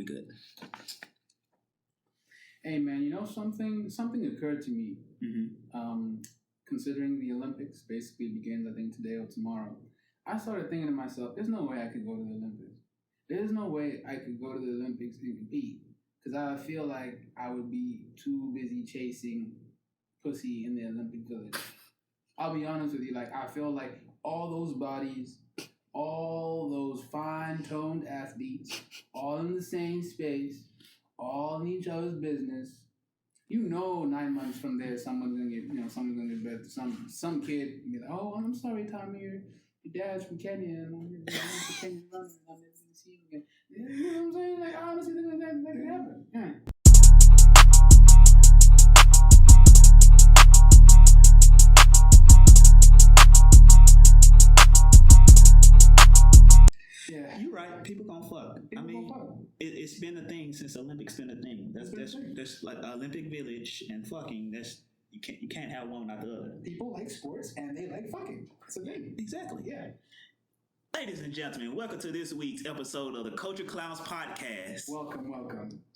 We good. Hey man, something occurred to me. Considering the Olympics basically begins, I think today or tomorrow, I started thinking to myself, "There's no way I could go to the Olympics. There's no way I could go to the Olympics and compete because I feel like I would be too busy chasing pussy in the Olympic Village." I'll be honest with you, like I feel like all those bodies, all those fine-toned athletes, all in the same space, all in each other's business. 9 months from there, someone's gonna get better. Some kid be like, "Oh, I'm sorry, Tommy, your dad's from Kenya, and I'm from Kenya running, and I'm never gonna see him again." You know what I'm saying? Like, I honestly think that could happen. Yeah. Yeah, you're right. People gonna fuck. It's been a thing since the Olympics been a thing. That's like Olympic Village and fucking. You can't have one without the other. People like sports and they like fucking. It's a thing. Exactly. Yeah. Ladies and gentlemen, welcome to this week's episode of the Culture Clowns Podcast. Welcome.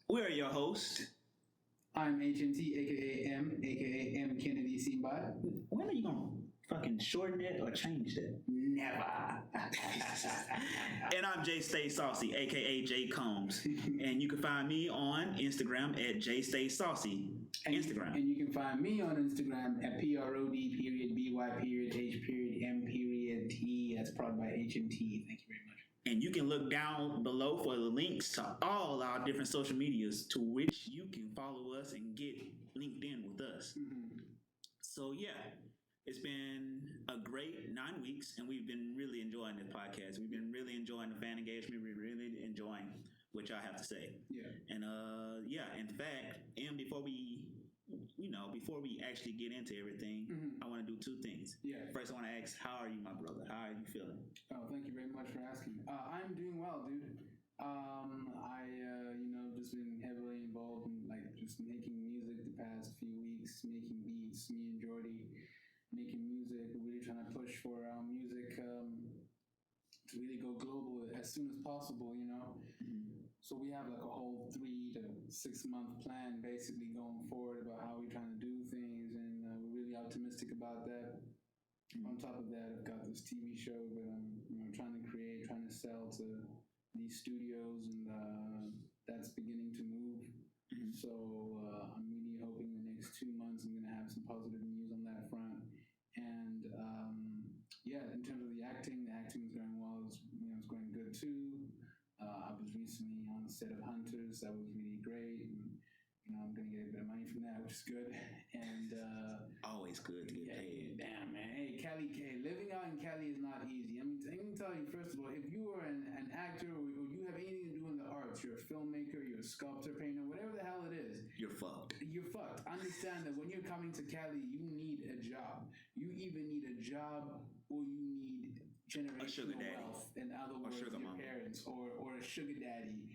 We're your hosts. I'm HMT, aka M Kennedy Seabot. When are you gonna fucking shorten it or change that? Never. And I'm J Stay Saucy, aka J Combs. And you can find me on Instagram at J Stay Saucy. Instagram. And you can find me on Instagram at PROD.BY.H.M.T. That's probably by HMT. Thank you very much. And you can look down below for the links to all our different social medias to which you can follow us and get linked in with us. Mm-hmm. So yeah, it's been a great 9 weeks, and we've been really enjoying this podcast. We've been really enjoying the fan engagement. We're really enjoying what y'all have to say. Yeah. And in fact, before we actually get into everything, I want to do two things. Yeah. First, I want to ask, how are you, my brother? How are you feeling? Oh, thank you very much for asking. I'm doing well, dude. Just been heavily involved in just making music the past few weeks, making beats. Me and Jordy making music. We're really trying to push for our music to really go global as soon as possible. So we have a whole 3 to 6 month plan basically going forward about how we're trying to do things, and we're really optimistic about that. On top of that, I've got this TV show that I'm trying to create, trying to sell to these studios, and that's beginning to move. So I'm really hoping the next 2 months I'm going to have some positive news on that front. And in terms of the acting is going well. It's going good too. I was recently on the set of Hunters. That was really great. And, I'm going to get a bit of money from that, which is good. And always good to get paid. Damn, man. Hey, Cali, living out in Cali is not easy. I mean, let me tell you, first of all, if you are an actor or you have anything to do in the arts, you're a filmmaker, you're a sculptor, painter, whatever the hell it is, you're fucked. Understand that when you're coming to Cali, you need a job. You either need a job or you need generational wealth. In other words, your parents or a sugar daddy.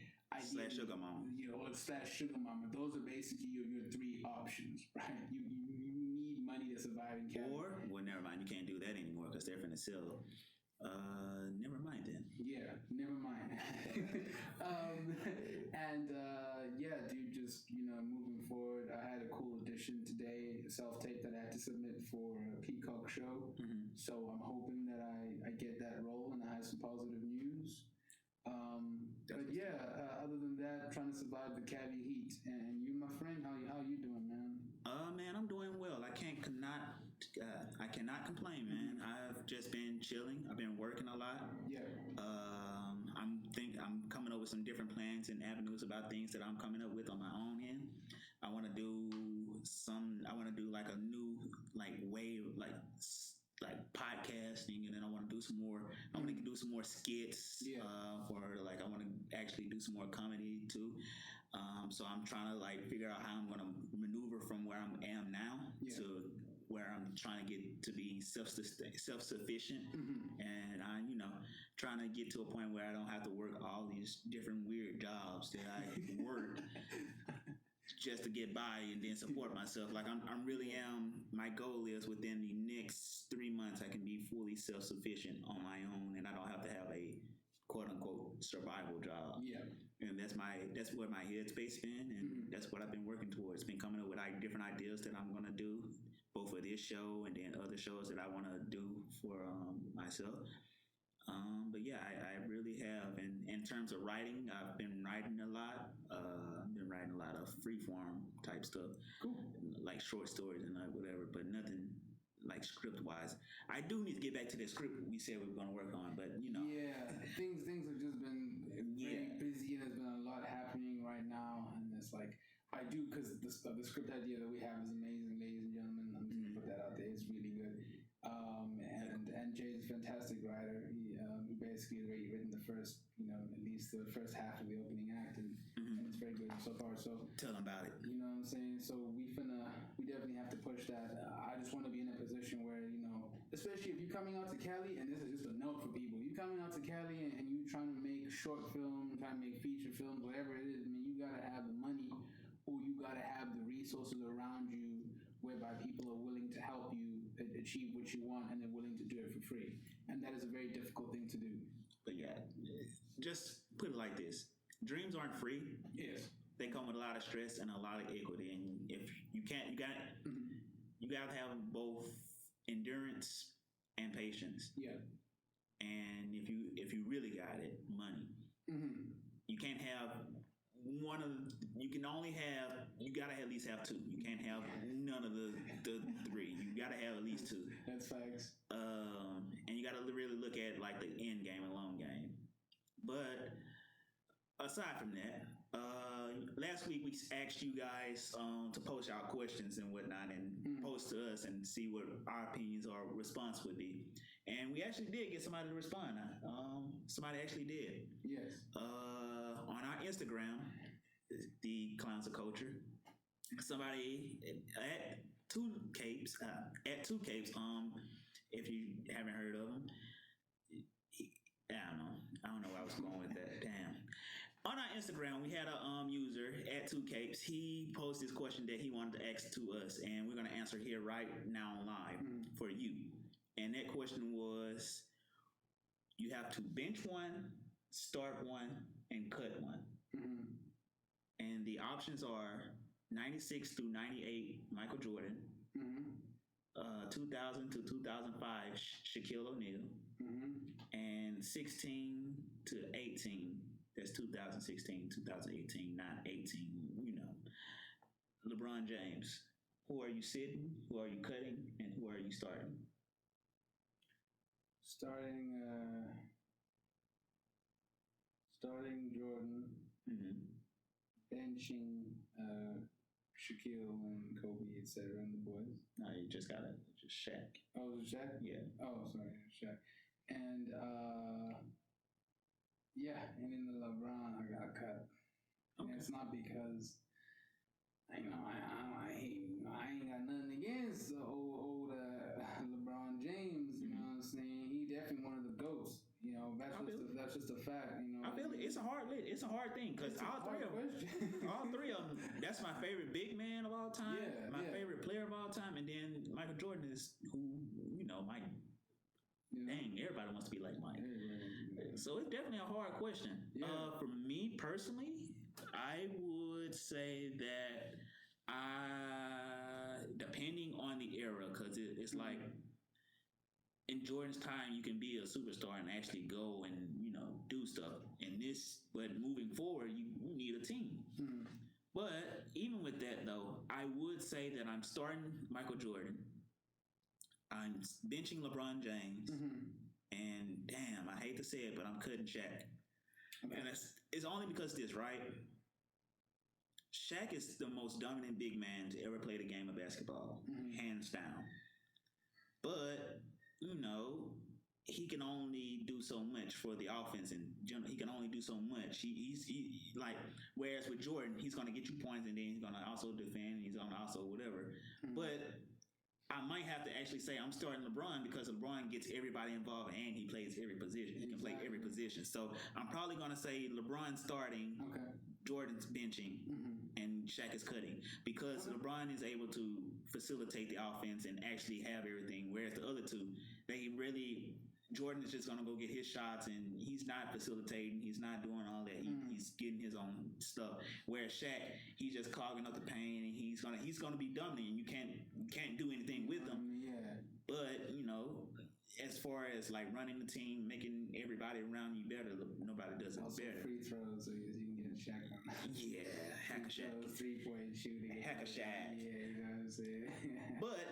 Slash sugar mama. Slash sugar mama. Those are basically your 3 options, right? You need money to survive in Cali. Well, never mind. You can't do that anymore because they're finna sell. Never mind then. Yeah, never mind. Dude, just moving forward. I had a cool audition today, a self-tape that I had to submit for a Peacock show. So I'm hoping that I get that role and I have some positive news. Other than that, trying to survive the Cali heat. And you, my friend, how you doing, man? Man, I'm doing well. I cannot complain, man. I've just been chilling. I've been working a lot. Yeah. I'm coming up with some different plans and avenues about things that I'm coming up with on my own end. I want to do like a new way of like podcasting, and then I want to do some more. I want to do some more skits. Yeah. I want to actually do some more comedy too. So I'm trying to figure out how I'm going to maneuver from where I am now to where I'm trying to get to be self-sufficient, and I'm trying to get to a point where I don't have to work all these different weird jobs that I work just to get by and then support myself. I'm really am. My goal is within the next 3 months I can be fully self-sufficient on my own, and I don't have to have a quote unquote survival job. Yeah. And that's where my headspace been, and that's what I've been working towards. Been coming up with different ideas that I'm gonna do, both for this show and then other shows that I want to do for myself. But yeah, I really have. And in terms of writing, I've been writing a lot. I've been writing a lot of freeform type stuff, cool, like short stories and whatever, but nothing like script wise. I do need to get back to the script we said we were going to work on, but yeah, things have just been very busy, and there's been a lot happening right now, and it's like I do, because the script idea that we have is amazing, ladies and gentlemen. I'm just gonna put that out there. It's really good. And Jay's a fantastic writer. He basically has already written the first, at least the first half of the opening act, and it's very good so far. So tell them about it. You know what I'm saying? So we definitely have to push that. I just want to be in a position where, especially if you're coming out to Cali, and this is just a note for people. You're coming out to Cali and you're trying to make short film, trying to make feature films, whatever it is. I mean, you gotta have the money, or you gotta have the resources around you, whereby people are willing to help you achieve what you want, and they're willing to do it for free. And that is a very difficult thing to do. But yeah, just put it like this: dreams aren't free. Yes. They come with a lot of stress and a lot of equity. And if you can't, you got to have both endurance and patience. Yeah. And if you really got it, money. You can't have one of. You can only have. You gotta at least have two. You can't have none of the three. You gotta have at least two. That's facts. And you gotta really look at like the end game and long game. But aside from that, last week we asked you guys to post our questions and whatnot, and post to us and see what our opinions or response would be. And we actually did get somebody to respond. Somebody actually did. Yes. On our Instagram, the Clowns of Culture, somebody at Two Capes, if you haven't heard of him, I don't know where I was going with that. Damn. On our Instagram, we had a user at Two Capes. He posed this question that he wanted to ask to us, and we're going to answer here right now live for you. And that question was, you have to bench one, start one, and cut one. And the options are 96 through 98, Michael Jordan, 2000 to 2005, Shaquille O'Neal, and 16 to 18, that's 2016, 2018, not 18, LeBron James. Who are you sitting, who are you cutting, and who are you starting? Starting Jordan, benching Shaquille and Kobe, etc., and the boys. No, you just gotta Shaq. Oh, was it Shaq? Yeah. Oh, sorry, Shaq. And and in the LeBron, I got cut. Okay. And it's not because I ain't got nothing against old LeBron James. You know what I'm saying? He definitely one of the GOATs. That's just a fact. I feel it. It's a hard thing because all three of them. That's my favorite big man of all time. Yeah, my favorite player of all time, and then Michael Jordan is who Mike. Dang, everybody wants to be like Mike. So it's definitely a hard question. Yeah. For me personally, I would say that depending on the era, because it's like in Jordan's time, you can be a superstar and actually go and do stuff. But moving forward, you need a team. But even with that, though, I would say that I'm starting Michael Jordan. I'm benching LeBron James, and damn, I hate to say it, but I'm cutting Shaq. Okay. And it's only because this, right? Shaq is the most dominant big man to ever play the game of basketball, hands down. But he can only do so much for the offense, and he can only do so much. He's like, whereas with Jordan, he's going to get you points, and then he's going to also defend, he's going to also whatever. But I might have to actually say I'm starting LeBron because LeBron gets everybody involved and he plays every position. He can play every position. So I'm probably going to say LeBron starting, Jordan's benching, and Shaq is cutting because LeBron is able to facilitate the offense and actually have everything, whereas the other two, Jordan is just going to go get his shots and he's not facilitating. He's not doing all that. He's he's getting his own stuff. Whereas Shaq, he's just clogging up the paint, and he's gonna be dominant, and you can't do anything with him. Yeah. But as far as like running the team, making everybody around you better, nobody does it Also better. free throws, so you can get a Shaq on. Yeah, hack a Shaq. 3-point shooting. Hack a Shaq. Yeah, you know what I'm saying? But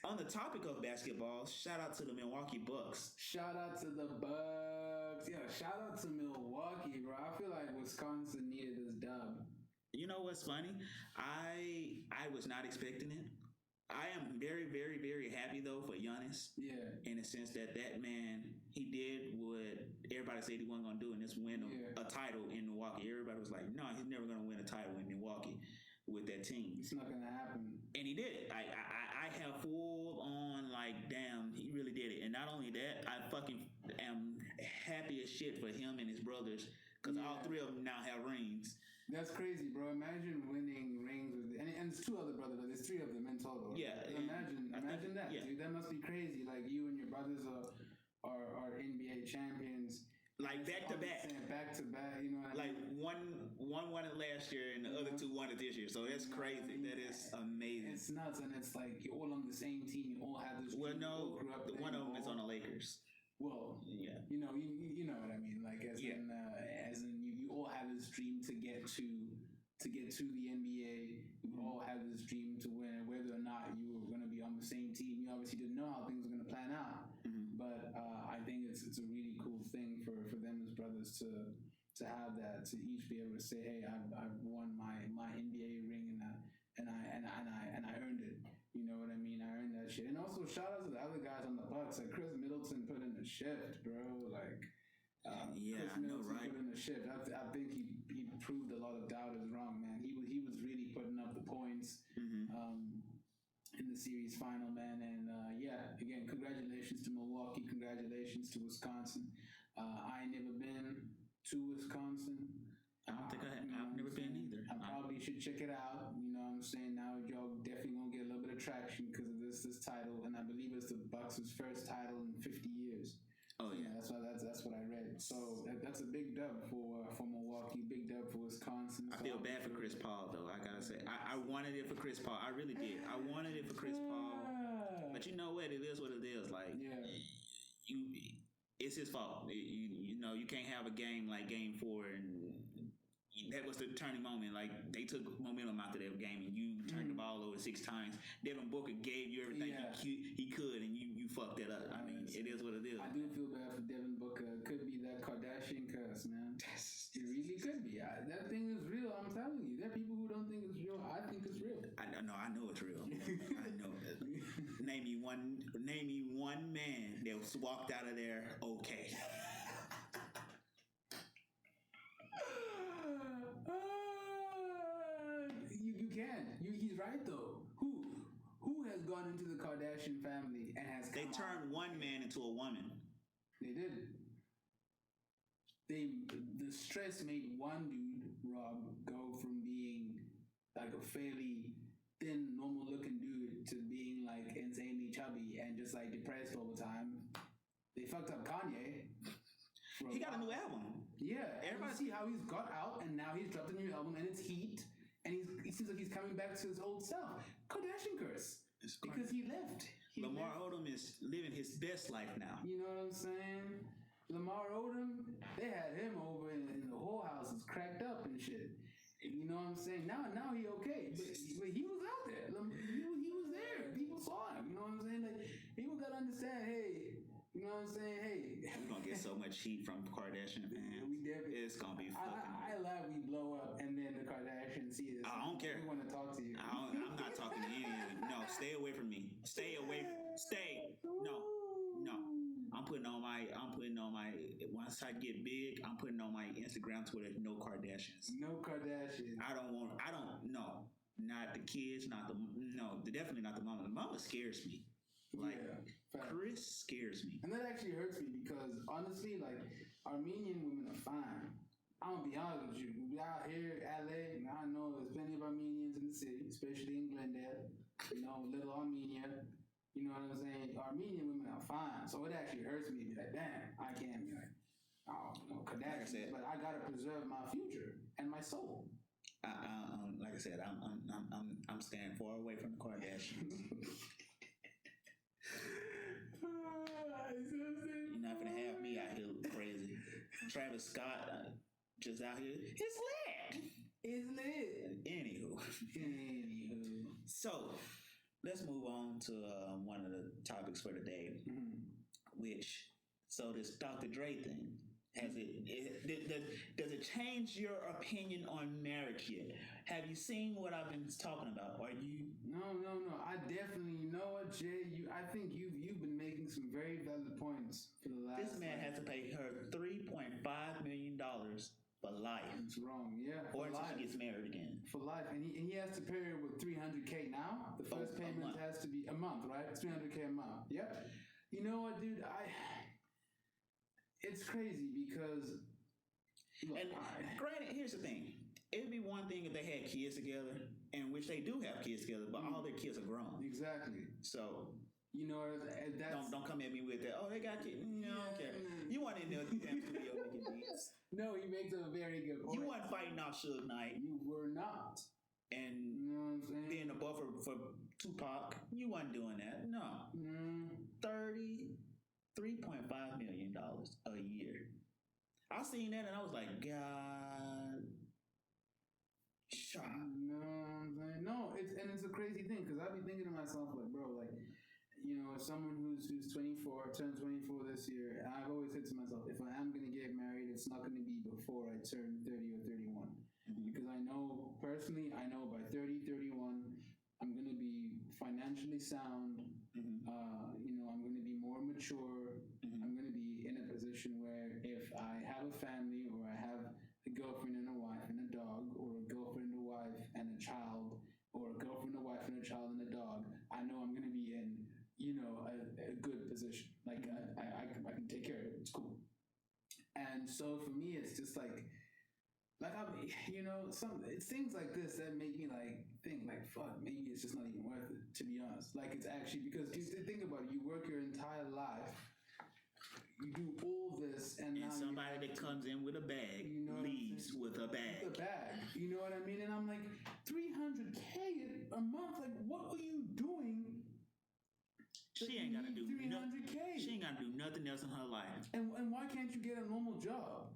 on the topic of basketball, shout out to the Milwaukee Bucks. Shout out to the Bucks. Yeah, shout out to Milwaukee, bro. I feel like Wisconsin needed this dub. You know what's funny? I was not expecting it. I am very, very, very happy though for Giannis. Yeah. In the sense that man, he did what everybody said he wasn't gonna do, and this win a title in Milwaukee. Everybody was like, no, he's never gonna win a title in Milwaukee with that team. It's not gonna happen. And he did it. I have full on like, damn, he really did it. And not only that, I fucking am happy as shit for him and his brothers, because all three of them now have rings. That's crazy, bro. Imagine winning rings with, and it's 2 other brothers, but there's 3 of them in total. Yeah. Imagine that, yeah. dude. That must be crazy. Like, you and your brothers are NBA champions. Like back to back. Back to back, you know what I mean? Like one won it last year, and the other 2 won it this year. So that's crazy. That is amazing. It's nuts, and it's like you're all on the same team. You all have this. Well, no, one of them is on the Lakers. Well, yeah, you know what I mean. Like as in you all have this dream to get to the NBA. You all have this dream to win, whether or not you were going to be on the same team. You obviously didn't know how things were going to plan out, but I think it's a really cool thing for them as brothers to have that, to each be able to say, hey, I've won my NBA ring and I earned it. You know what I mean? I earned that shit. And also shout out to the other guys on the Bucks. Like Chris Middleton put in a shift, bro. Like Chris Middleton put in a shift. I think he proved a lot of doubters wrong, man. He was really putting up the points in the series final, man. And again, congratulations to Milwaukee. Congratulations to Wisconsin. I ain't never been to Wisconsin. I don't think I've never been either. I probably should check it out. You know what I'm saying? Now y'all definitely gonna get a little bit of traction because of this title, and I believe it's the Bucks' first title in 50 years. Oh yeah, that's what I read. So that's a big dub for Milwaukee, big dub for Wisconsin. I feel bad for Chris Paul though. I gotta say, I wanted it for Chris Paul. I really did. I wanted it for Chris Paul, but you know what? It is what it is. Like it's his fault. You know, you can't have a game like Game 4 and. That was the turning moment. Like, they took momentum out of that game, and you turned the ball over 6 times. Devin Booker gave you everything he could, and you fucked that up. I mean, it is what it is. I do feel bad for Devin Booker. It could be that Kardashian curse, man. It really could be. That thing is real. I'm telling you. There are people who don't think it's real. I think it's real. I know it's real. I know. Name me one man that walked out of there okay. He's right though. Who has gone into the Kardashian family and has They turned one man into a woman. They did. The stress made one dude, Rob, go from being like a fairly thin, normal looking dude to being like insanely chubby and just like depressed all the time. They fucked up Kanye. He got a new album. Yeah, everybody see how he's got out and now he's dropped a new album and it's heat. And he seems like he's coming back to his old self. Kardashian curse. Because he left. Lamar Odom is living his best life now. You know what I'm saying? Lamar Odom, they had him over and the whole house is cracked up and shit. You know what I'm saying? Now he okay. But he was out there. He was there. People saw him. You know what I'm saying? Like, people gotta understand, hey, you know what I'm saying? Hey. We're gonna get so much heat from Kardashian fans. We definitely. It's gonna be fucking. I laugh, we blow up, and then the Kardashians see this. I don't care. We want to talk to you. I'm not talking to any of you. No, stay away from me. Stay away. Stay. No. I'm putting on my. Once I get big, I'm putting on my Instagram, Twitter. No Kardashians. No Kardashians. I don't. No. Not the kids. Definitely not the mama. The mama scares me. Like, Chris scares me. And that actually hurts me because honestly, like, Armenian women are fine. I'm gonna be honest with you. We out here, LA, and I know there's plenty of Armenians in the city, especially in Glendale. You know, little Armenia. You know what I'm saying? Armenian women are fine. So it actually hurts me to be like, damn, I can't be like, Oh, no, Kardashians, but I gotta preserve my future and my soul. Like I said, I'm staying far away from the Kardashians. You're not gonna have me out here crazy. Travis Scott just out here. It's lit. It's lit. Anywho. So let's move on to one of the topics for today, this Dr. Dre thing. Does it change your opinion on marriage yet? Have you seen what I've been talking about? Are you? No. I definitely, you know what, Jay? I think you've been making some very valid points for the last. This man has to pay her $3.5 million for life. It's wrong, yeah. Or until she gets married again. For life, and he has to pay her with $300K now. The first payment has to be a month, right? It's $300K a month. Yep. You know what, dude? It's crazy because. Look, granted, here's the thing. It'd be one thing if they had kids together, and which they do have kids together, but all their kids are grown. Exactly. So. You know, that's... Don't come at me with that. Oh, they got kids. I don't care. You want to know the damn studio making beats. No, he makes a very good point. You weren't fighting off Suge Knight. You were not. And you know what I'm saying? Being a buffer for Tupac, you wasn't doing that. No. $33.5 million a year. I seen that and I was like, God. Shut up. No, it's a crazy thing because I've been thinking to myself, like, bro, like, you know, as someone who's 24, turned 24 this year, I've always said to myself, if I am going to get married, it's not going to be before I turn 30 or 31. Because I know by 30, 31, I'm going to be financially sound. You know, I'm going to be more mature. I'm going to be in a position where if I have a family or I have a girlfriend and a wife and a dog, or a girlfriend and a wife and a child, or a girlfriend, a wife, and a child and a dog, I know I'm going to be in, you know, a good position. Like, I can take care of it. It's cool. And so for me, it's just like you know, it's things like this that make me like think like, fuck, maybe it's just not even worth it, to be honest. Like, it's actually, because think about it, you work your entire life, you do all this, and now somebody that comes in with a bag, you know, leaves with a bag. You know what I mean? And I'm like, $300K a month. Like, what are you doing? She ain't gotta do $300K. She ain't gotta do nothing else in her life. And why can't you get a normal job?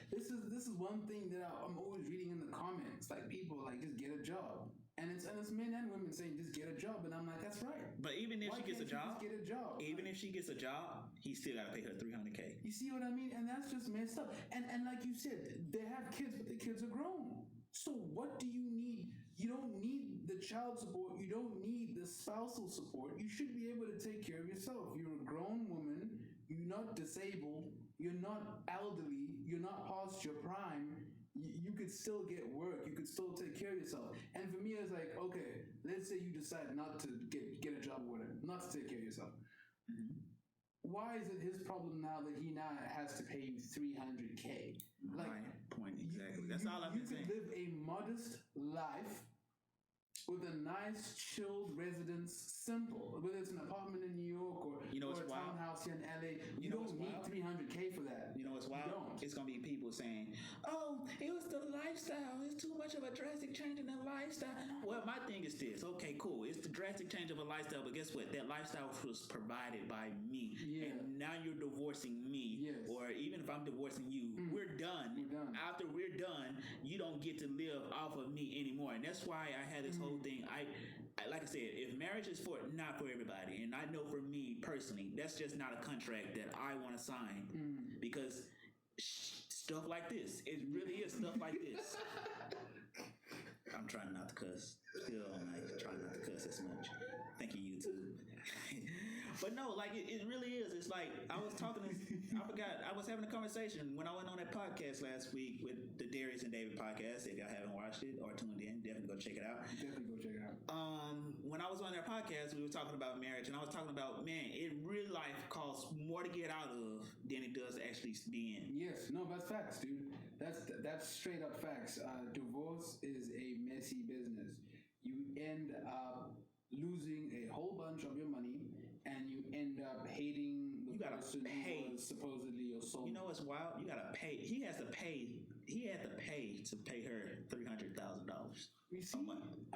This is one thing that I'm always reading in the comments. Like, people like, just get a job. And it's men and women saying just get a job, and I'm like, that's right. But even if she gets a job, just get a job. Even if she gets a job, he still gotta pay her $300K. You see what I mean? And that's just messed up. And like you said, they have kids, but the kids are grown. So what do you need? You don't need the child support. You don't need the spousal support. You should be able to take care of yourself. You're a grown woman. You're not disabled. You're not elderly. You're not past your prime. You could still get work. You could still take care of yourself. And for me, it's like, okay, let's say you decide not to get a job or whatever, not to take care of yourself. Why is it his problem now that he now has to pay you $300K? Like, my point exactly. That's all I've been saying. You could live a modest life with a nice, chilled residence, simple. Whether it's an apartment in New York or a townhouse here in LA, you don't need $300K for that. You know what's wild? It's gonna be people saying, "Oh, it was the lifestyle. It's too much of a drastic change in the lifestyle." Well, my thing is this. Okay, cool. It's the drastic change of a lifestyle, but guess what? That lifestyle was provided by me, and now you're divorcing me, or even if I'm divorcing you, we're done. After we're done, you don't get to live off of me anymore, and that's why I had this whole thing. I like I said, if marriage is not for everybody, and I know for me personally, that's just not a contract that I want to sign because stuff like this, it really is stuff like this. I'm trying not to cuss. Still, I'm like trying not to cuss as much. Thank you, YouTube. But no, like it really is. It's like I was having a conversation when I went on that podcast last week with the Darius and David podcast. If y'all haven't watched it or tuned in, definitely go check it out. When I was on their podcast, we were talking about marriage, and I was talking about, man, in real life costs more to get out of than it does to actually be in. Yes, no, that's facts, dude. That's straight up facts. Divorce is a messy business. You end up losing a whole bunch of your money, and you end up hating the you gotta pay. Was supposedly your soul. You know what's wild? You gotta pay. He had to pay her $300,000. You see,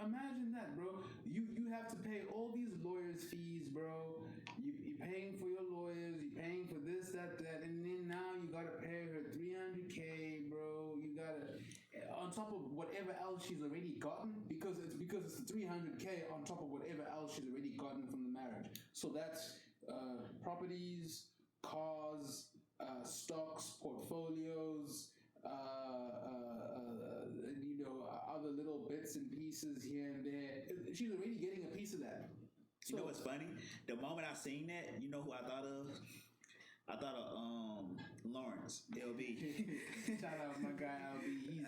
imagine that, bro. You have to pay all these lawyers' fees, bro. You're paying for your lawyers. You're paying for this, that, and then now you gotta pay her $300K, bro. You gotta on top of whatever else she's already gotten, because it's the $300K on top of whatever else she's already gotten from the marriage. So that's properties, cars, stocks, portfolios. Other little bits and pieces here and there. She's already getting a piece of that. You know what's funny? The moment I seen that, you know who I thought of? I thought of Lawrence LB. Shout out my guy LB. He's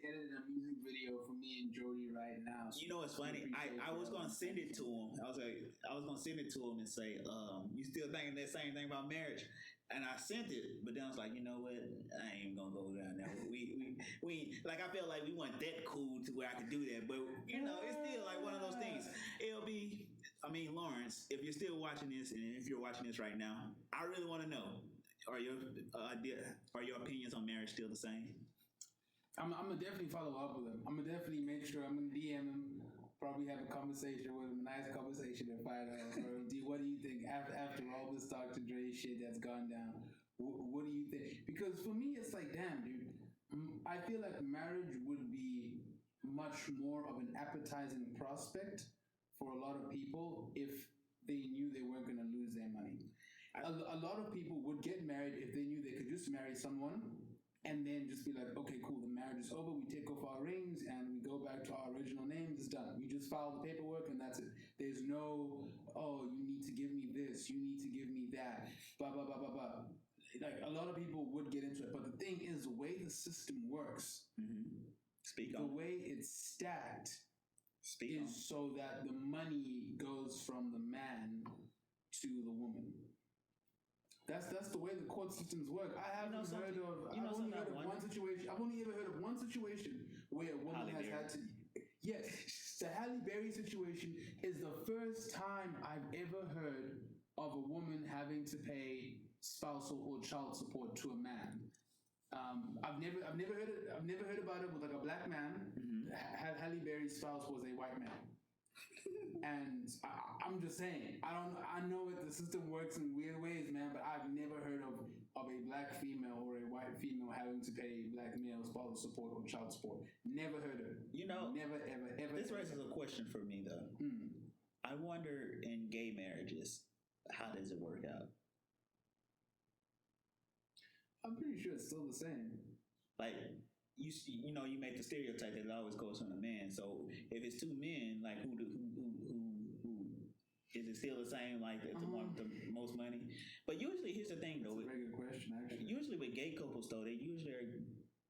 editing a music video for me and Jody right now. So you know what's funny? I was gonna send it to him. I was gonna send it to him and say, you still thinking that same thing about marriage? And I sent it, but then I was like, you know what? I ain't even gonna go down there. We like, I felt like we weren't that cool to where I could do that, but you know, it's still like one of those things. Lawrence, if you're still watching this, and if you're watching this right now, I really want to know: are your opinions on marriage still the same? I'm gonna definitely follow up with him. I'm gonna definitely make sure. I'm gonna DM him. Probably have a conversation with him, a nice conversation, and find out, what do you think after all this Dr. Dre shit that's gone down? What do you think? Because for me, it's like, damn, dude, I feel like marriage would be much more of an appetizing prospect for a lot of people if they knew they weren't going to lose their money. A lot of people would get married if they knew they could just marry someone and then just be like, okay, cool, the marriage is over, we take off our rings and we go back to our original names, it's done. We just file the paperwork and that's it. There's no, oh, you need to give me this, you need to give me that, blah, blah, blah, blah, blah. Like, a lot of people would get into it, but the thing is, the way the system works, the way it's stacked is so that the money goes from the man to the woman. That's the way the court systems work. I've only heard of one situation. I've only ever heard of one situation where a woman has had to. Yes, the Halle Berry situation is the first time I've ever heard of a woman having to pay spousal or child support to a man. I've never heard about it with like a black man. Halle Berry's spouse was a white man. And I'm just saying, I know that the system works in weird ways, man, but I've never heard of a black female or a white female having to pay black male spousal support or child support. Never heard of it. Never, ever. This raises a question for me, though. I wonder, in gay marriages, how does it work out? I'm pretty sure it's still the same. Like, you make the stereotype that it always goes on a man. So if it's two men, like who is it still the same? Like the one with the most money? But usually, here's the thing, though. That's a very good question, actually. Usually with gay couples, though, they usually are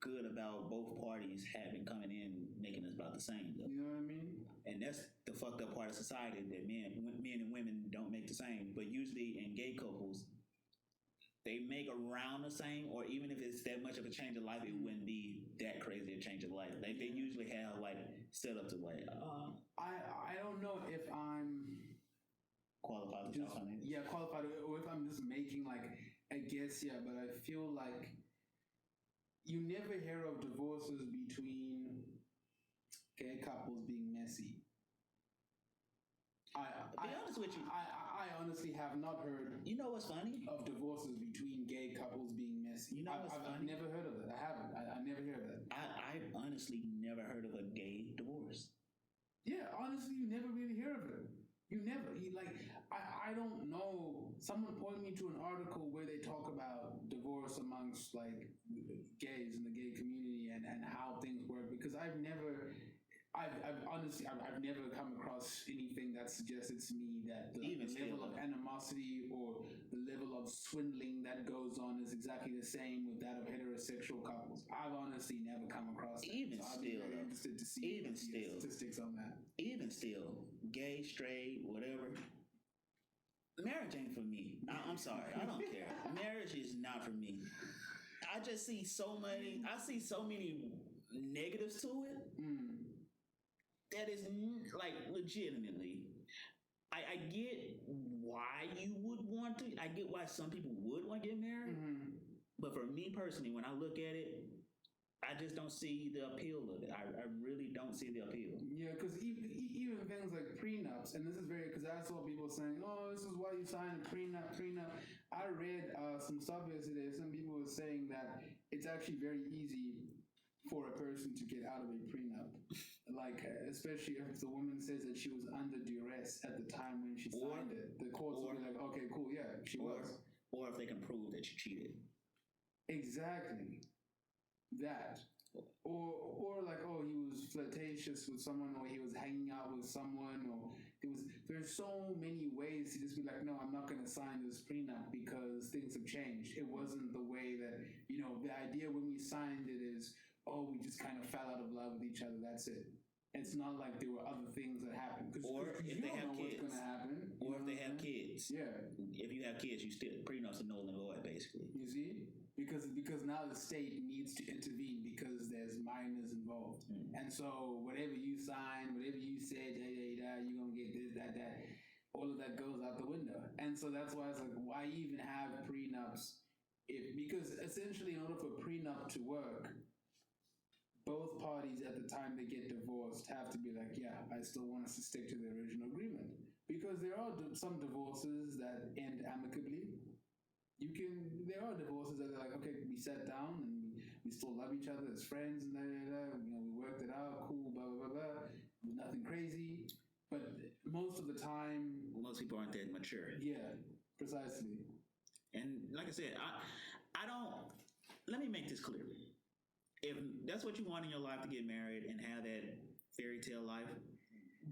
good about both parties coming in, making us about the same. Though. You know what I mean? And that's the fucked up part of society, that men and women don't make the same. But usually in gay couples, they make around the same, or even if it's that much of a change of life, it wouldn't be that crazy a change of life. Like they usually have like setups of like. I don't know if I'm qualified to talk on it. Yeah, qualified, or if I'm just making like a guess. Yeah, but I feel like you never hear of divorces between gay couples being messy. Be honest with you. I honestly have not heard. You know what's funny? Of divorces between gay couples being messy. You know what's funny? I've never heard of it. I haven't. I never heard of it. I honestly never heard of a gay divorce. Yeah, honestly, you never really hear of it. You never. I don't know. Someone pointed me to an article where they talk about divorce amongst like gays in the gay community and how things work, because I've never come across anything that suggested to me that the level of animosity or the level of swindling that goes on is exactly the same with that of heterosexual couples. I've honestly never come across that. Even so still, I'm very interested to see statistics on that. Even still, gay, straight, whatever. Marriage ain't for me. I'm sorry. I don't care. Marriage is not for me. I just see so many negatives to it. That is like legitimately. I get why you would want to. I get why some people would want to get married. But for me personally, when I look at it, I just don't see the appeal of it. I really don't see the appeal. Yeah, because even things like prenups, and this is very, because I saw people saying, oh, this is why you sign a prenup. I read some stuff yesterday. Some people were saying that it's actually very easy for a person to get out of a prenup. Like, especially if the woman says that she was under duress at the time when she signed it. The courts will be like, okay, cool, yeah, she was. Or if they can prove that she cheated. Exactly. That. Or like, oh, he was flirtatious with someone, or he was hanging out with someone, or there's so many ways to just be like, no, I'm not going to sign this prenup because things have changed. It wasn't the way that, the idea when we signed it is, oh, we just kind of fell out of love with each other. That's it. It's not like there were other things that happened. Or if they have kids. What's going to happen. Or if they have kids. Yeah. If you have kids, you still prenups are null and void, basically. You see? Because now the state needs to intervene because there's minors involved. And so whatever you sign, whatever you said, you're going to get this, that, all of that goes out the window. And so that's why it's like, why even have prenups? Because essentially in order for a prenup to work, both parties at the time they get divorced have to be like, yeah, I still want us to stick to the original agreement. Because there are some divorces that end amicably. There are divorces that are like, okay, we sat down and we still love each other as friends and we worked it out, cool, blah, blah, blah, blah. Nothing crazy. But most of the time... Most people aren't that mature. Yeah, precisely. And like I said, I don't... Let me make this clear. If that's what you want in your life, to get married and have that fairy tale life,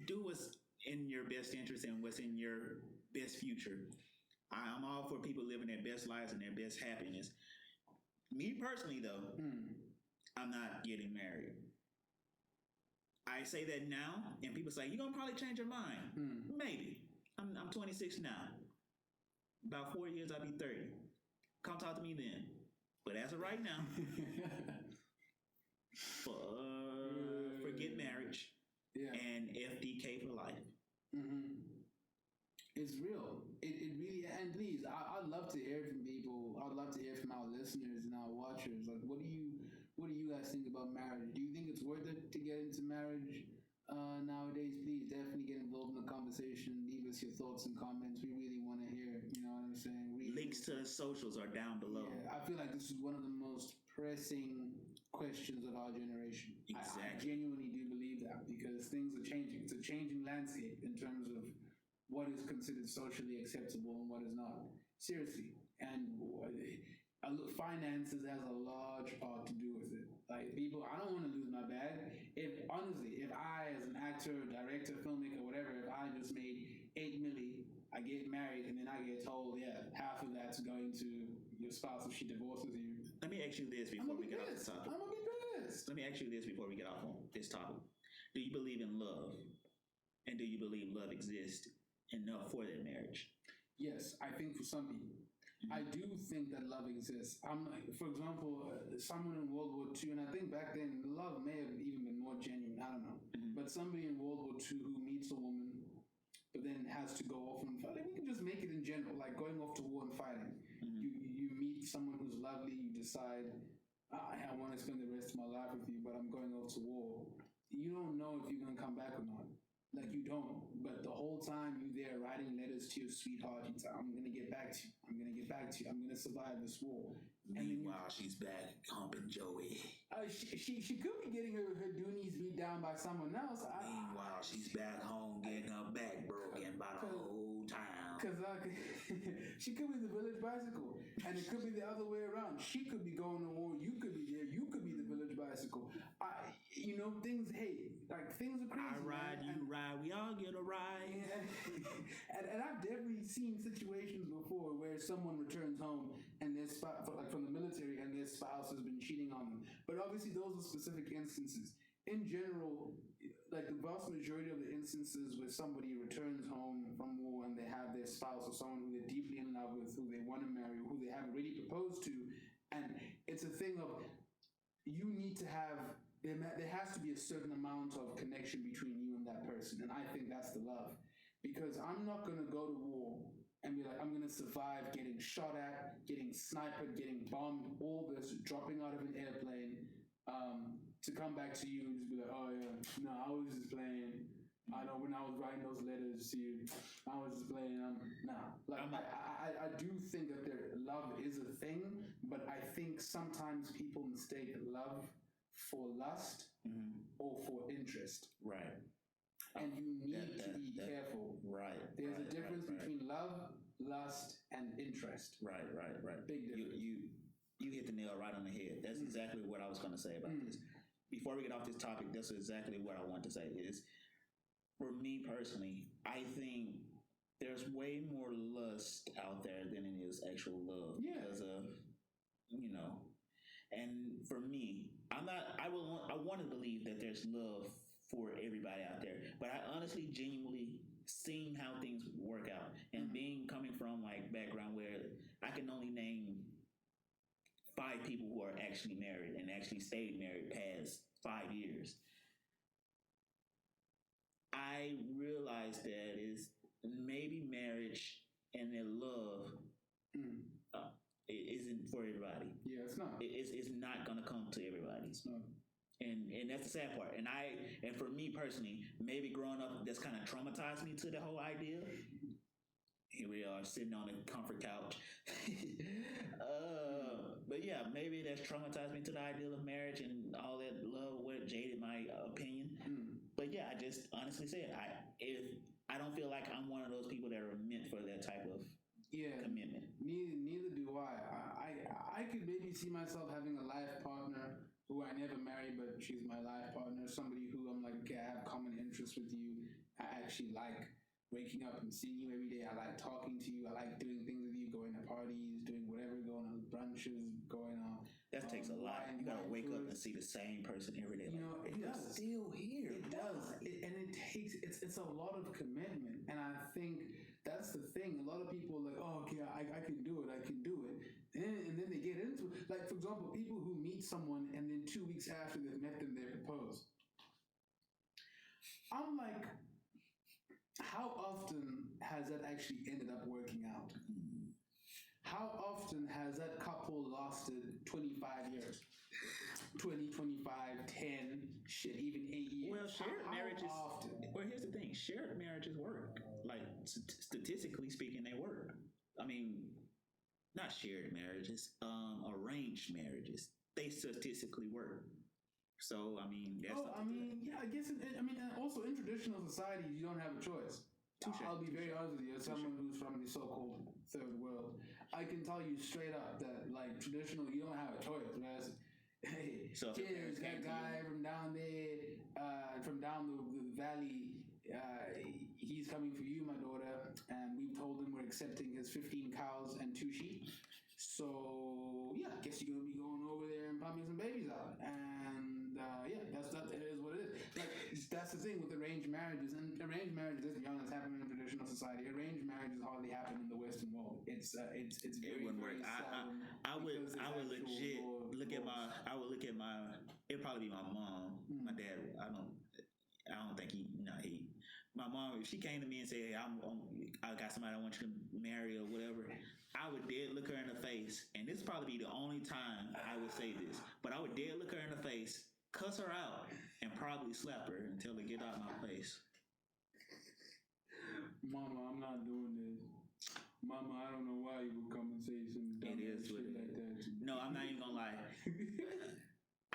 do what's in your best interest and what's in your best future. I'm all for people living their best lives and their best happiness. Me personally, though, I'm not getting married. I say that now, and people say, you're going to probably change your mind. Maybe. I'm 26 now. About 4 years, I'll be 30. Come talk to me then. But as of right now, forget marriage and FDK for life. It's real. It really, and please, I'd love to hear from people. I'd love to hear from our listeners and our watchers. Like, what do you guys think about marriage? Do you think it's worth it to get into marriage nowadays? Please definitely get involved in the conversation. Leave us your thoughts and comments. We really want to hear. You know what I'm saying? Links to the socials are down below. Yeah, I feel like this is one of the most pressing questions of our generation. Exactly. I genuinely do believe that because things are changing. It's a changing landscape in terms of what is considered socially acceptable and what is not. Seriously. And finances has a large part to do with it. Like, people, I don't want to lose my bag. If I, as an actor, director, filmmaker, whatever, if I just made $8 million, I get married, and then I get told, half of that's going to your spouse if she divorces you. Let me ask you this before we get off this topic. I'm going to be pissed. Let me ask you this before we get off on this topic. Do you believe in love? And do you believe love exists enough for their marriage? Yes, I think for some people. I do think that love exists. For example, someone in World War II, and I think back then love may have even been more genuine, I don't know. But somebody in World War II who meets a woman, but then has to go off and fight. Like, we can just make it in general, like going off to war and fighting. You meet someone who's lovely, you decide, I want to spend the rest of my life with you, but I'm going off to war. You don't know if you're going to come back or not. Like, you don't. But the whole time you're there writing letters to your sweetheart, you tell, I'm going to get back to you. I'm going to get back to you. I'm going to survive this war. Meanwhile, she's back humping Joey. She could be getting her doonies beat down by someone else. Meanwhile, she's back home getting her back broken by the whole town. Because she could be the village bicycle. And it could be the other way around. She could be going to war. You could be there. You could be the village bicycle. Things are crazy. I ride, you ride, we all get a ride. And I've definitely seen situations before where someone returns home and their spouse, like from the military, and their spouse has been cheating on them. But obviously those are specific instances. In general, like the vast majority of the instances where somebody returns home from war and they have their spouse or someone who they're deeply in love with, who they want to marry, who they haven't really proposed to, and it's a thing of you need to have, there has to be a certain amount of connection between you and that person, and I think that's the love. because I'm not going to go to war and be like, I'm going to survive getting shot at, getting sniped, getting bombed, all this, dropping out of an airplane, to come back to you and just be like, oh yeah, no, I was just playing. I know when I was writing those letters to you, I was just playing. I do think that love is a thing, but I think sometimes people mistake love for lust or for interest. Right. And you need to be careful. Right. There's a difference between love, lust, and interest. Right. Big difference. You hit the nail right on the head. That's exactly what I was going to say about this. Before we get off this topic, that's exactly what I want to say is, for me personally, I think there's way more lust out there than it is actual love. Yeah. Because of, and for me, I want to believe that there's love for everybody out there, but I honestly, genuinely seen how things work out, and coming from like background where I can only name 5 people who are actually married and actually stayed married past 5 years. I realized that is maybe marriage and their love it isn't for everybody. Yeah, it's not. It's not gonna come to everybody. It's not. And that's the sad part. And for me personally, maybe growing up, that's kind of traumatized me to the whole idea. Here we are sitting on a comfort couch. But yeah, maybe that's traumatized me to the ideal of marriage and all that love, what jaded my opinion. But yeah, I just honestly said, I don't feel like I'm one of those people that are meant for that type of commitment. Neither do I could maybe see myself having a life partner who I never married, but she's my life partner, somebody who I'm like, okay, I have common interests with you. I actually like waking up and seeing you every day. I like talking to you. I like doing things with you, going to parties, doing whatever, going on brunches, going on. That takes a lot. You gotta wake up and see the same person every day. It does. Still here. It does. It's a lot of commitment. And I think that's the thing. A lot of people are like, oh, okay, I can do it. I can do it. And then they get into it. Like, for example, people who meet someone and then 2 weeks after they've met them, they propose. I'm like, how often has that actually ended up working out? How often has that couple lasted 25 years? 20, 25, 10, shit, even 8 years. Well, shared marriages. Often? Well, here's the thing: shared marriages work. Like statistically speaking, they work. I mean, not shared marriages, arranged marriages. They statistically work. So, I mean, that's. Oh, I mean, yeah, I guess. And also in traditional societies, you don't have a choice. I'll be very honest with you, as someone who's from the so-called third world, I can tell you straight up that, like, traditional, you don't have a choice. Whereas, hey, so cheers, that guy from down there, from down the valley, he's coming for you, my daughter, and we've told him we're accepting his 15 cows and 2 sheep. So, yeah, I guess you're going to be going over there and pumping some babies out. And, that is what it is. Like, that's the thing with arranged marriages. And arranged marriages, let's be honest, happen in traditional society. Arranged marriages hardly happen in the Western world. It's very, very seldom. I would legit look at my. I would look at my. It'd probably be my mom. My dad. I don't think he. My mom. If she came to me and said, "Hey, I got somebody I want you to marry or whatever," I would dead look her in the face, and this would probably be the only time I would say this. But I would dead look her in the face, cuss her out, and probably slap her and tell her get out of my face. Mama, I'm not doing this. Mama, I don't know why you would come and say some dumb shit like that. No, I'm not even gonna lie.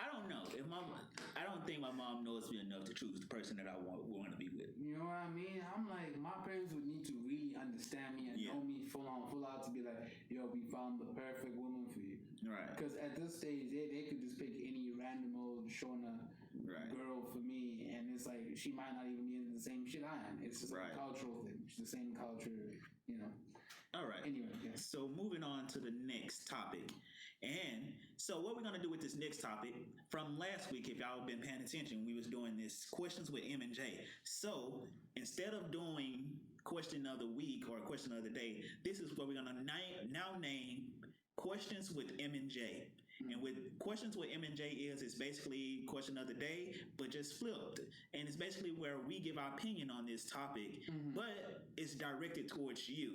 I don't know if I don't think my mom knows me enough to choose the person that I want to be with. You know what I mean? I'm like, my parents would need to really understand me and know me full out to be like, yo, we found the perfect woman for you. Right. Because at this stage, they could just pick any random old Shona girl for me, and it's like she might not even be into the same shit I am. It's just a cultural thing. It's the same culture, All right. Anyway, yes. So moving on to the next topic. And so what we're going to do with this next topic, from last week, if y'all have been paying attention, we was doing this questions with M and J. So instead of doing question of the week or question of the day, this is what we're going to now name questions with M and J. And with questions with M&J it's basically question of the day, but just flipped. And it's basically where we give our opinion on this topic, but it's directed towards you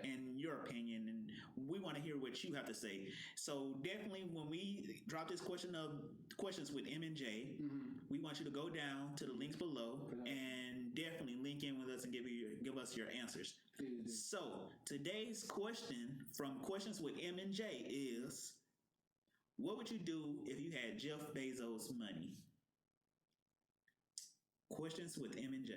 and your opinion. And we want to hear what you have to say. So definitely when we drop this question of questions with M&J, we want you to go down to the links below and definitely link in with us and give us your answers. So today's question from Questions with M&J is, what would you do if you had Jeff Bezos money? Questions with M&J.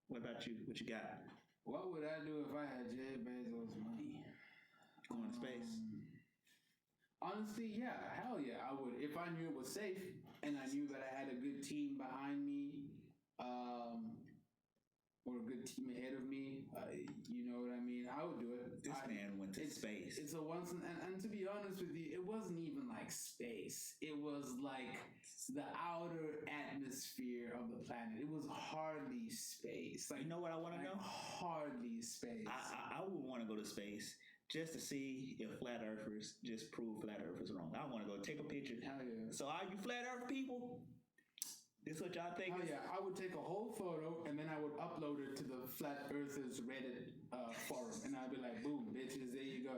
What about you? What you got? What would I do if I had Jeff Bezos money? Going to space? Honestly, yeah, hell yeah, I would. If I knew it was safe and I knew that I had a good team behind me, or a good team ahead of me, you know what I mean? I would do it. This man went to space. It's a once, and to be honest with you, it wasn't even like space. It was like the outer atmosphere of the planet. It was hardly space. Like, you know what I want to know? Hardly space. I would want to go to space just to see if flat earthers just prove flat earthers wrong. I want to go take a picture. Hell yeah. So are you flat earth people? This what y'all think? Oh yeah, I would take a whole photo and then I would upload it to the Flat Earthers Reddit forum, and I'd be like, "Boom, bitches, there you go."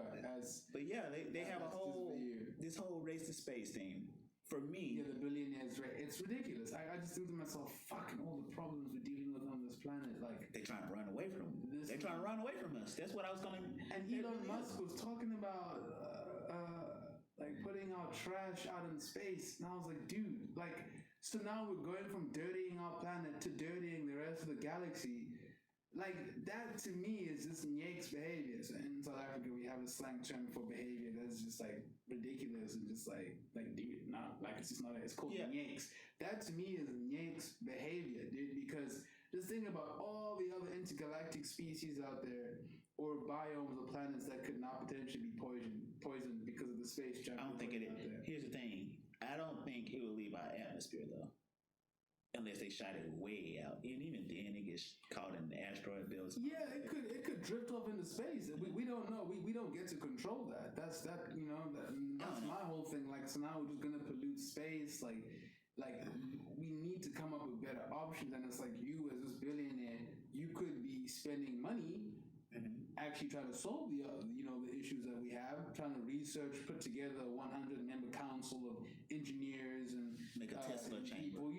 But yeah, they have this whole race to space thing. For me, the billionaires, it's ridiculous. I just think to myself, fucking all the problems we're dealing with on this planet, like they're trying to run away from us. They're trying to run away from us. That's what I was gonna. And Elon Musk was talking about like putting our trash out in space, and I was like, dude, like. So now we're going from dirtying our planet to dirtying the rest of the galaxy. Like, that to me is just Nyek's behavior. So in South Africa, we have a slang term for behavior that's just like ridiculous and just like dude, nah, like it's just not, it's called Nyek's. That to me is Nyek's behavior, dude, because just think about all the other intergalactic species out there or biomes or planets that could not potentially be poisoned because of the space junk. I don't think it is. Here's the thing. I don't think it will leave our atmosphere though, unless they shot it way out. And even then, it gets caught in the asteroid belts. Yeah, it could drift off into space. We don't know. We don't get to control that. That's my whole thing. Like, so now we're just gonna pollute space. Like we need to come up with better options. And it's like, you as this billionaire, you could be spending money. Actually trying to solve the issues that we have, trying to research, put together a 100-member council of engineers and make a Tesla chamber. People,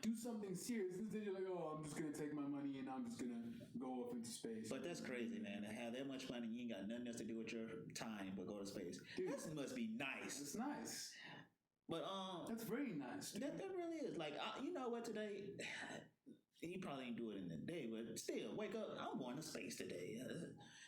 do something serious. Instead, you're like, oh, I'm just gonna take my money and I'm just gonna go off into space. But that's crazy, man. To have that much money, you ain't got nothing else to do with your time but go to space. Dude, that must be nice. It's nice. But that's very nice. That really is. Like, you know what? Today. He probably ain't do it in the day, but still, wake up. I'm going to space today.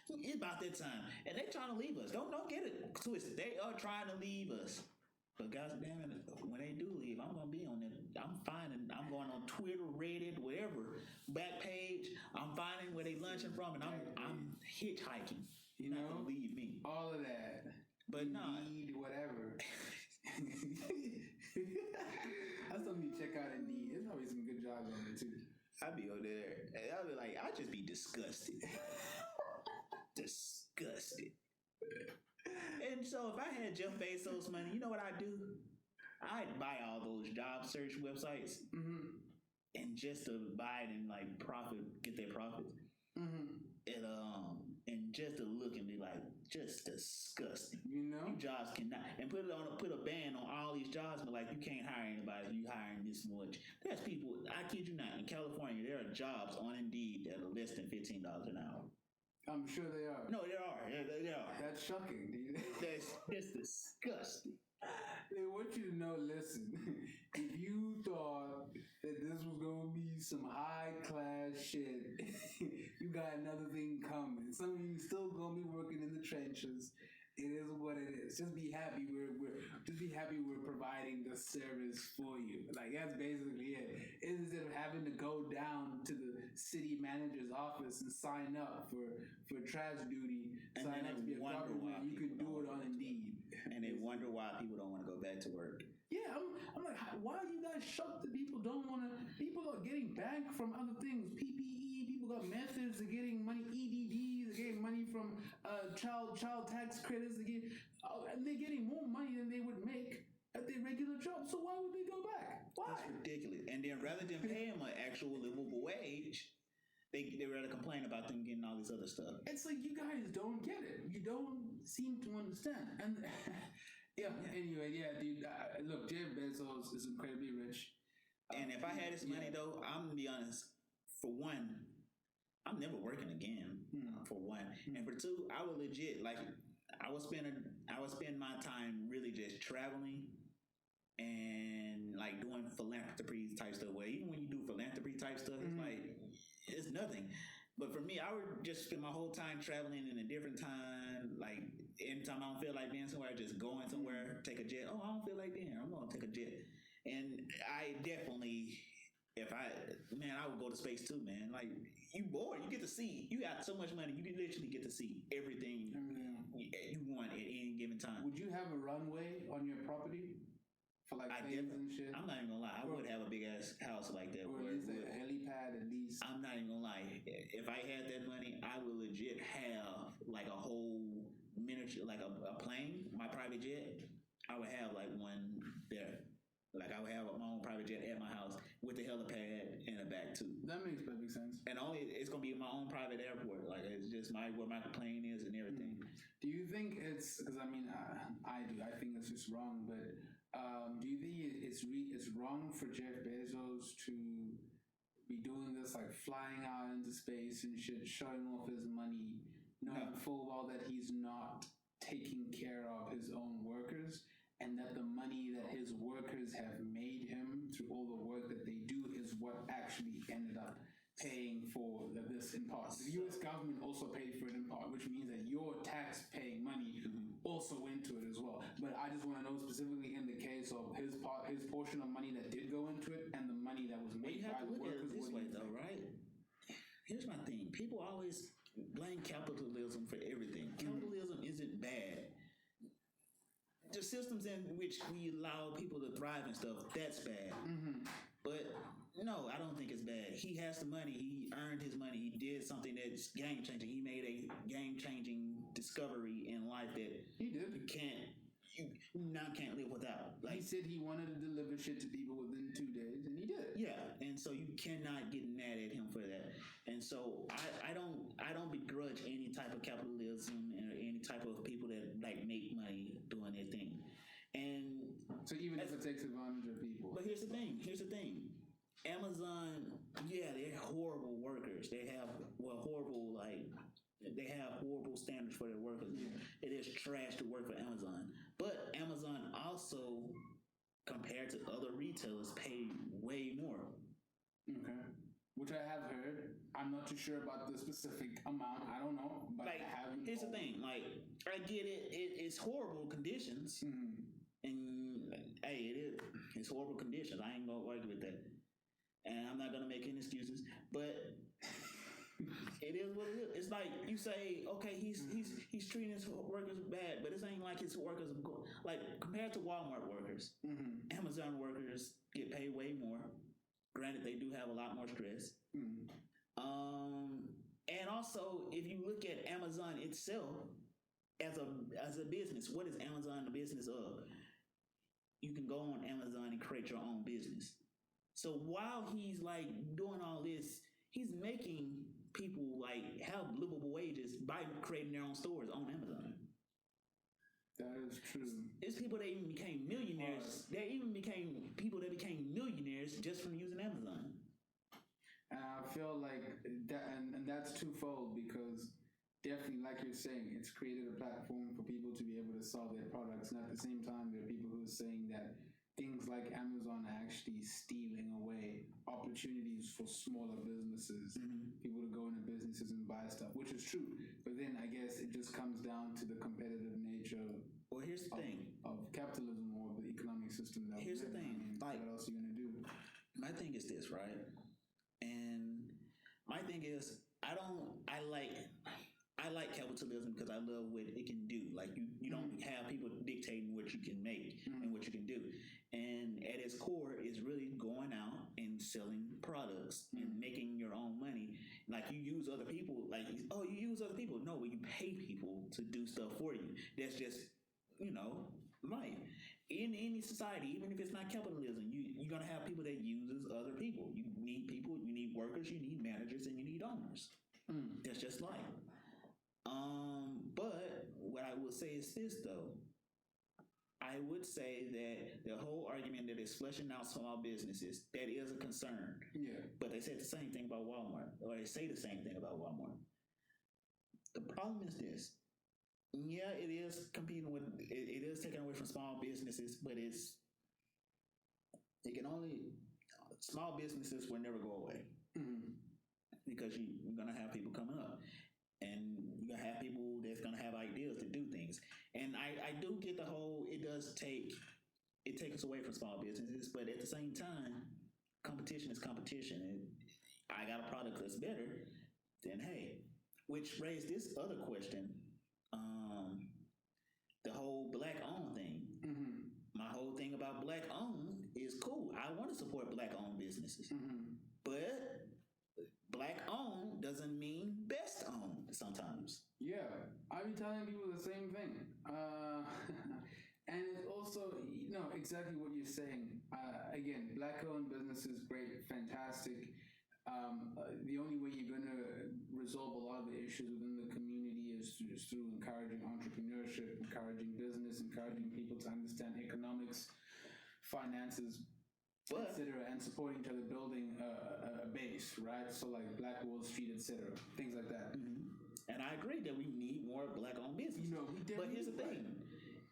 It's about that time. And they trying to leave us. Don't get it twisted. They are trying to leave us. But guys, damn it, when they do leave, I'm going to be on it. I'm finding, I'm going on Twitter, Reddit, whatever, back page. I'm finding where they lunching from, and I'm hitchhiking. You're not going to leave me. All of that. But nah. Indeed, whatever. That's something you check out Indeed. There's probably some good jobs on there, too. I'd be over there, and I'd be like, I'd just be disgusted. Disgusted. And so if I had Jeff Bezos money, you know what I'd do? I'd buy all those job search websites and just to buy it and like get their profits. And just to look and be like, just disgusting. You jobs cannot, and put a ban on all these jobs, but like, you can't hire anybody if you hiring this much. There's people, I kid you not, in California, there are jobs on Indeed that are less than $15 an hour. I'm sure they are. No, there are. There are. That's shocking, dude. That's disgusting. They want you to know, listen, if you thought that this was going to be some high-class shit, you got another thing coming. Some of you still going to be working in the trenches. It is what it is. Just be happy we're providing the service for you. Like, that's basically it. Instead of having to go down to the city manager's office and sign up for trash duty, and sign up to be a government, you can do it on Indeed. And they wonder why people don't want to go back to work. Yeah, I'm like, why are you guys shocked that people don't want to? People are getting back from other things, PPE. People got methods of getting money, EDDs, getting money from child tax credits. And they're getting more money than they would make at their regular job. So why would they go back? Why? That's ridiculous. And then rather than pay them an actual livable wage, they rather complain about them getting all this other stuff. It's like you guys don't get it. You don't seem to understand. And anyway, dude. Look, Jeff Bezos is incredibly rich. And if I had this money, though, I'm gonna be honest. For one, I'm never working again. For one, and for two, I would legit I would spend my time really just traveling and like doing philanthropy type stuff. Where even when you do philanthropy type stuff, it's like it's nothing. But for me, I would just spend my whole time traveling in a different time. Like anytime I don't feel like being somewhere, just going somewhere, take a jet. Oh, I don't feel like being here. I'm gonna take a jet. And I definitely, I would go to space too, man. Like you bored, you get to see. You got so much money, you can literally get to see everything you want at any given time. Would you have a runway on your property? For like planes and shit? I'm not even gonna lie. I would have a big ass house like that. Or at least a helipad, at least. I'm not even gonna lie. If I had that money, I would legit have like a whole miniature, like a plane, my private jet. I would have like one there. Like I would have my own private jet at my house with the helipad in the back too. That makes perfect sense. And it's gonna be my own private airport. Like it's just where my plane is and everything. Do you think it's because I mean I do. I think it's just wrong, but. Do you think it's wrong for Jeff Bezos to be doing this, like flying out into space and shit, showing off his money, knowing full well that he's not taking care of his own workers, and that the money that his workers have made him through all the work that they do is what actually ended up paying for this in part. The U.S. government also paid for it in part, which means that your tax-paying money also went to it as well. But I just want to know specifically in the case of his portion of money that did go into it and the money that was made by the workers. You have to look at it this way, though, right? Here's my thing. People always blame capitalism for everything. Capitalism isn't bad. The systems in which we allow people to thrive and stuff, that's bad. But no, I don't think it's bad. He has the money. He earned his money. He did something that's game-changing. He made a game-changing discovery in life that he did. You can't live without. Like, he said he wanted to deliver shit to people within 2 days, and he did. Yeah, and so you cannot get mad at him for that. And so I don't begrudge any type of capitalism or any type of people that like make money doing their thing. And so even if it takes advantage of people. But here's the thing. Amazon, they're horrible workers. They have horrible standards for their workers. It is trash to work for Amazon. But Amazon also, compared to other retailers, pay way more. Okay. Which I have heard. I'm not too sure about the specific amount. I don't know. But like, I haven't. Here's the thing. Like, I get it. It's horrible conditions. And hey, it is. It's horrible conditions. I ain't gonna argue with that. And I'm not gonna make any excuses. But it is what it is. It's like you say, okay, he's treating his workers bad, but it ain't like his workers like compared to Walmart workers, Amazon workers get paid way more. Granted, they do have a lot more stress. And also, if you look at Amazon itself as a business, what is Amazon the business of? You can go on Amazon and create your own business. So while he's like doing all this, he's making people like have livable wages by creating their own stores on Amazon. That is true. It's people that even became millionaires. There even became people that became millionaires just from using Amazon. And I feel like that, and that's twofold because definitely, like you're saying, it's created a platform for people to be able to sell their products. And at the same time, there are people who are saying that things like Amazon are actually stealing away opportunities for smaller businesses, people to go into businesses and buy stuff, which is true. But then I guess it just comes down to the competitive nature. Well, here's the thing of capitalism or the economic system. Here's the thing. Like, what else are you gonna do? My thing is this, right? And my thing is, I like capitalism because I love what it can do. Like you don't have people dictating what you can make and what you can do. And at its core is really going out and selling products and making your own money Like you use other people, like, oh, you use other people. No, you pay people to do stuff for you. That's just, life. In any society, even if it's not capitalism, you're going to have people that uses other people. You need people, you need workers, you need managers, and you need owners. That's just life. But what I will say is this, though. I would say that the whole argument that is fleshing out small businesses, that is a concern. Yeah. But they said the same thing about Walmart, or they say the same thing about Walmart. The problem is this. Yeah, it is competing with, it is taking away from small businesses, but small businesses will never go away. Because you're going to have people coming up. And you're going to have people that's going to have ideas to do things. And I do get the whole, it takes us away from small businesses, but at the same time, competition is competition. And I got a product that's better, then hey, which raised this other question, the whole black owned thing. My whole thing about black owned is cool. I want to support black owned businesses, but black owned doesn't mean best owned sometimes. Yeah, I be telling people the same thing. And it's also, exactly what you're saying. Again, black owned businesses, great, fantastic. The only way you're going to resolve a lot of the issues within the community is through encouraging entrepreneurship, encouraging business, encouraging people to understand economics, finances, etc., and supporting each other, building a base, right? So like Black Wall Street, etc., things like that. And I agree that we need more black-owned business. But here's the thing: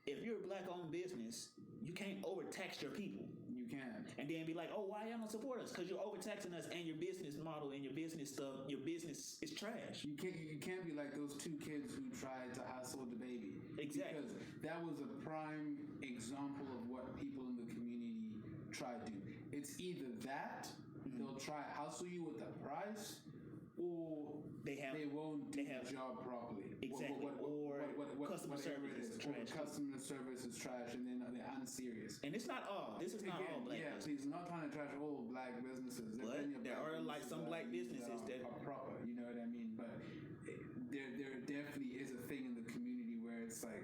if you're a black-owned business, you can't overtax your people. You can, and then be like, "Oh, why y'all don't support us? Because you're overtaxing us, and your business model and your business stuff, your business is trash." You can't be like those two kids who tried to hustle the baby. Exactly. Because that was a prime example of what people in the community try to do. It's either that they'll try hustle you with the price, or they won't do the job properly. Exactly. Or customer service is trash. Customer service is trash, and then they're unserious. And it's not all. This is not all black. Yeah, please, not trying to trash all black businesses. But there are like some black businesses that are proper. You know what I mean? But there definitely is a thing in the community where it's like,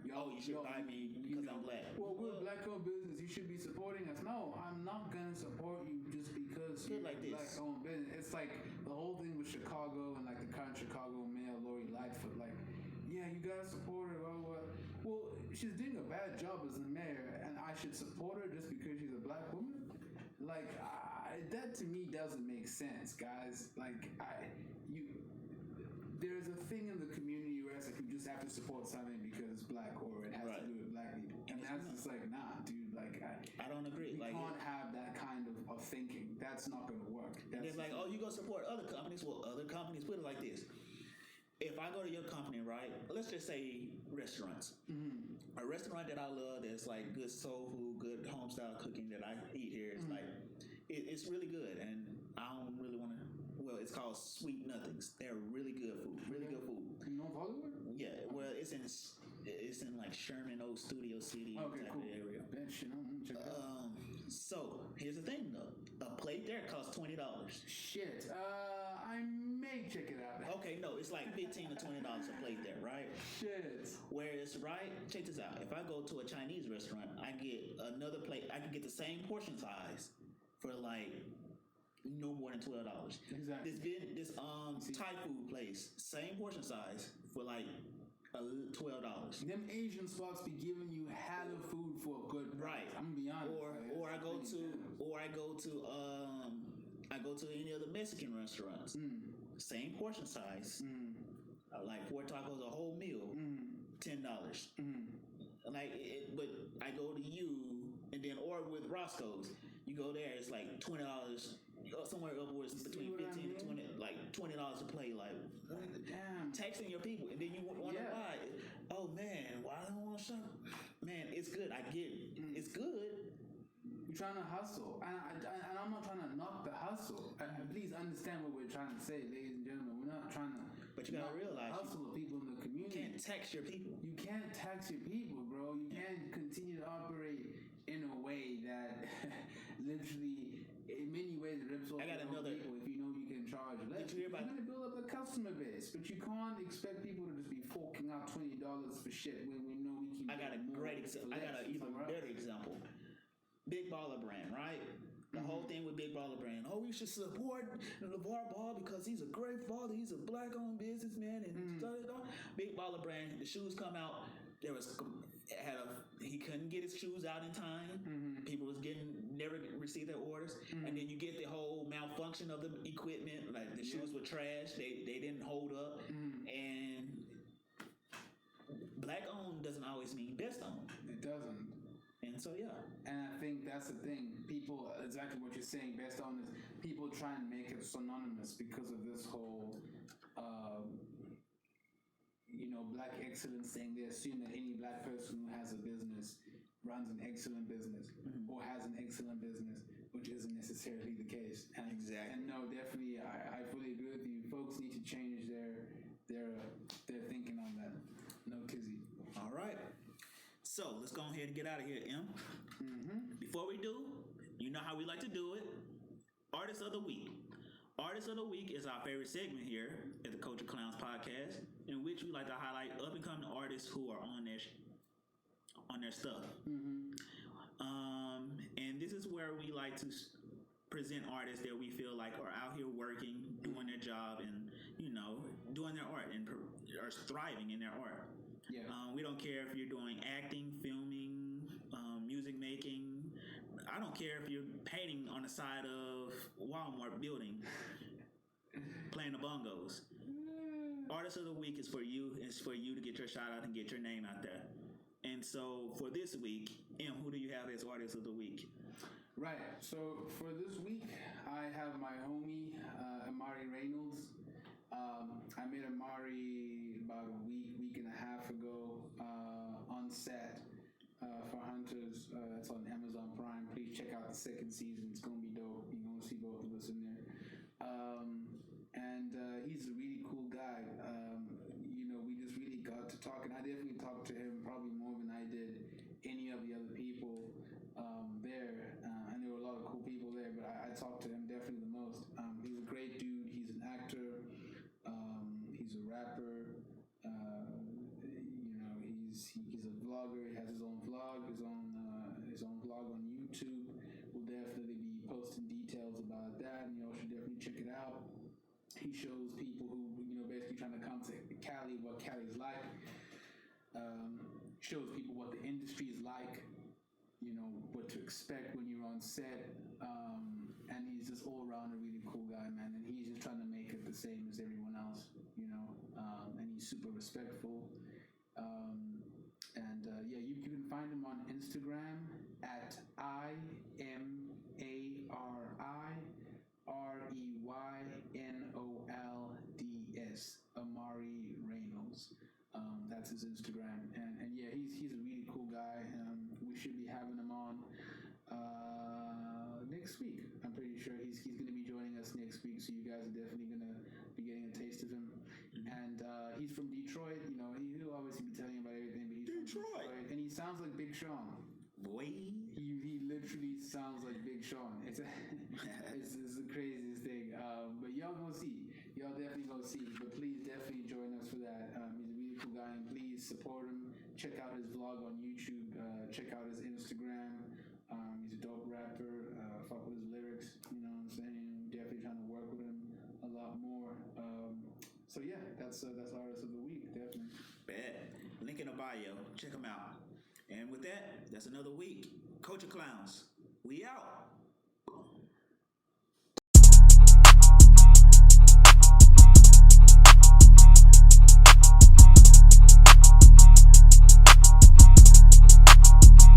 you should buy me because I'm black. Well, we're a black-owned business. You should be supporting us. No, I'm not gonna support you just because you're like a black-owned business. It's like the whole thing with Chicago and like the current Chicago mayor, Lori Lightfoot. Like, yeah, you gotta support her. Well, she's doing a bad job as the mayor, and I should support her just because she's a black woman. Like, that to me doesn't make sense, guys. Like, there's a thing in the community where it's like you just have to support something because it's black or it has to do with black people. And that's just like, nah, dude, like I don't agree. You can't have that kind of thinking. That's not gonna work. It's like, oh, you go support other companies. Well, other companies, put it like this. If I go to your company, right, let's just say restaurants. A restaurant that I love that's like good soul food, good home style cooking that I eat here, it's like, it's really good. And I don't really want to, it's called Sweet Nothings. They're really good food. Really good food. In North Hollywood? Yeah. Well, it's in like Sherman Oaks, Studio City type of area. Check it out. So here's the thing though. A plate there costs $20. Shit. I may check it out. Okay, no, it's like $15 to $20 a plate there, right? Shit. Whereas, check this out. If I go to a Chinese restaurant, I get another plate. I can get the same portion size for like no more than $12. Exactly. This Thai food place, same portion size for like $12. Them Asian spots be giving you hella food for a good price. Right. I'm gonna be honest. Or I go to any of the Mexican restaurants. Same portion size. Like 4 tacos, a whole meal, $10. Like, but I go to you, and then or with Roscoe's, you go there, it's like $20. Somewhere upwards between 15 to 20, like $20 a plate, like taxing your people, and then you wonder why. Oh man, why I don't want to shop? Man, it's good. I get it. It's good. You're trying to hustle, and I'm not trying to knock the hustle. Please understand what we're trying to say, ladies and gentlemen. We're not trying to. But you gotta realize, hustle the people in the community. You can't tax your people. You can't tax your people, bro. You can't continue to operate in a way that literally, in many ways, rips off I got another people if you know you can charge. You're You're going to build up a customer base, but you can't expect people to just be forking out $20 for shit when we know we can. I got a great example. I got an even better example. Big Baller Brand, right? The whole thing with Big Baller Brand. Oh, we should support LeVar Ball because he's a great father. He's a black-owned businessman, and Big Baller Brand. The shoes come out. He couldn't get his shoes out in time. People was never received their orders, and then you get the whole malfunction of the equipment. Like the shoes were trash. They didn't hold up, and black-owned doesn't always mean best-owned. It doesn't. And so, yeah. And I think that's the thing. People, exactly what you're saying, best on is people try and make it synonymous because of this whole, black excellence thing. They assume that any black person who has a business runs an excellent business or has an excellent business, which isn't necessarily the case. And, exactly. And no, definitely, I fully agree with you. Folks need to change their thinking on that. No kizzy. All right. So let's go ahead and get out of here, M. Before we do, you know how we like to do it. Artist of the Week. Artist of the Week is our favorite segment here at the Culture Clowns podcast, in which we like to highlight up-and-coming artists who are on their stuff. And this is where we like to present artists that we feel like are out here working, doing their job, and doing their art and are thriving in their art. Yeah. We don't care if you're doing acting, filming, music making. I don't care if you're painting on the side of Walmart building, playing the bongos. Artist of the Week is for you. It's for you to get your shout out and get your name out there. And so for this week, M, who do you have as Artist of the Week? Right. So for this week, I have my homie, Amari Reynolds. I met Amari about a week and a half ago on set for Hunters. It's on Amazon Prime. Please check out the second season. It's going to be dope. You're going to see both of us in there. And he's a really cool guy. We just really got to talk, and I definitely talked to him probably more than I did any of the other people there. And there were a lot of cool people there, but I talked to him definitely the most. He's a great dude. He's an actor. He's a rapper. He's a vlogger. He has his own vlog, his own vlog on YouTube. We'll definitely be posting details about that, and y'all should definitely check it out. He shows people who basically trying to come to Cali what Cali's like. Shows people what the industry is like. What to expect when you're on set. And he's just all around a really cool guy, man. And he's just trying to make it the same as everyone else, and he's super respectful. You can find him on Instagram at IMARIREYNOLDS, Amari Reynolds. That's his Instagram, and he's a really cool guy. We should be having him on next week. I'm pretty sure he's going to be joining us next week, so you guys are definitely going to be getting a taste of him. And he's from Detroit. He'll obviously be telling you about everything, but he's from Detroit, and he sounds like Big Sean. Boy, he literally sounds like Big Sean. It's the craziest thing. But y'all gonna see. Y'all definitely gonna see. But please definitely join us for that. He's a really cool guy, and please support him. Check out his vlog on YouTube. Check out his Instagram. He's a dope rapper. Fuck with his lyrics. You know what I'm saying? Definitely trying to work with him a lot more. So yeah, that's Artist of the Week, definitely. Bad. Link in the bio. Check them out. And with that, that's another week. Culture Clowns, we out.